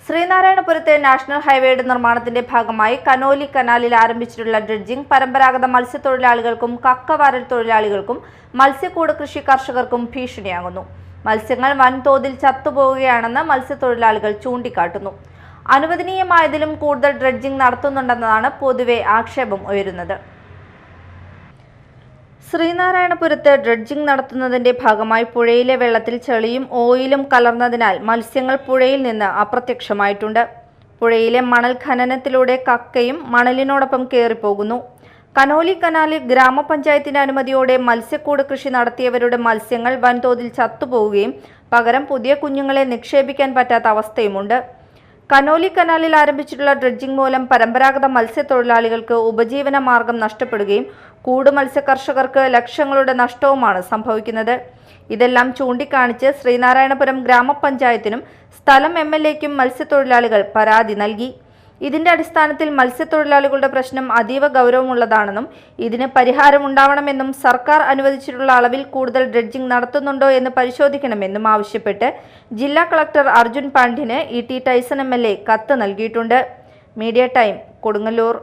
ശ്രീനാരായണപുരത്തെ national ഹൈവേയുടെ നിർമ്മാണത്തിന്റെ ഭാഗമായി കനോലി കനാലിൽ ആരംഭിച്ചിട്ടുള്ള ഡ്രഡ്ജിംഗ് പരമ്പരാഗത മത്സ്യത്തൊഴിലാളികൾക്കും കക്കവാരൽ തൊഴിലാളികൾക്കും മത്സ്യക്കൂട് കൃഷി കർഷകർക്കും ഭീഷണിയാകുന്നു. മത്സ്യങ്ങൾ വൻതോതിൽ ചത്തുപോകുകയാണെന്ന് മത്സ്യത്തൊഴിലാളികൾ ചൂണ്ടിക്കാട്ടുന്നു. അനുവദനീയമായതിലും കൂടുതൽ ഡ്രഡ്ജിംഗ് നടത്തുന്നുണ്ടെന്നതാണ് പൊതുവെ ആക്ഷേപം ഉയരുന്നത്. ശ്രീനാരായണപുരത്ത് ഡ്രഡ്ജിംഗ് നടത്തുന്നതിന്റെ ഭാഗമായി പുഴയിലെ വെള്ളത്തിൽ ചെളിയും ഓയിലും കലർന്നതിനാൽ മത്സ്യങ്ങൾ പുഴയിൽ നിന്ന് അപ്രത്യക്ഷമായിട്ടുണ്ട്. പുഴയിലെ മണൽ ഖനനത്തിലൂടെ കക്കയും മണലിനോടൊപ്പം കയറിപ്പോകുന്നു. കനോലി കനാലിൽ ഗ്രാമപഞ്ചായത്തിന്റെ അനുമതിയോടെ മത്സ്യക്കൂട് കൃഷി നടത്തിയവരുടെ മത്സ്യങ്ങൾ വൻതോതിൽ ചത്തുപോവുകയും പകരം പുതിയ കുഞ്ഞുങ്ങളെ നിക്ഷേപിക്കാൻ പറ്റാത്ത അവസ്ഥയുമുണ്ട്. കനോലി കനാലിൽ ആരംഭിച്ചിട്ടുള്ള ഡ്രഡ്ജിംഗ് മൂലം പരമ്പരാഗത മത്സ്യത്തൊഴിലാളികൾക്ക് ഉപജീവന മാർഗം നഷ്ടപ്പെടുകയും കൂട് മത്സ്യകർഷകർക്ക് ലക്ഷങ്ങളുടെ നഷ്ടവുമാണ് സംഭവിക്കുന്നത്. ഇതെല്ലാം ചൂണ്ടിക്കാണിച്ച് ശ്രീനാരായണപുരം ഗ്രാമപഞ്ചായത്തിനും സ്ഥലം MLAയ്ക്കും മത്സ്യത്തൊഴിലാളികൾ പരാതി നൽകി. ഇതിന്റെ അടിസ്ഥാനത്തിൽ മത്സ്യത്തൊഴിലാളികളുടെ പ്രശ്നം അതീവ ഗൗരവമുള്ളതാണെന്നും ഇതിന് പരിഹാരമുണ്ടാവണമെന്നും സർക്കാർ അനുവദിച്ചിട്ടുള്ള അളവിൽ കൂടുതൽ ഡ്രഡ്ജിംഗ് നടത്തുന്നുണ്ടോ എന്ന് പരിശോധിക്കണമെന്നും ആവശ്യപ്പെട്ട് ജില്ലാ കളക്ടർ അർജുൻ പാണ്ഡ്യന് ET ടൈസൺ MLA കത്ത് നൽകിയിട്ടുണ്ട്. Media time, Kodungallur.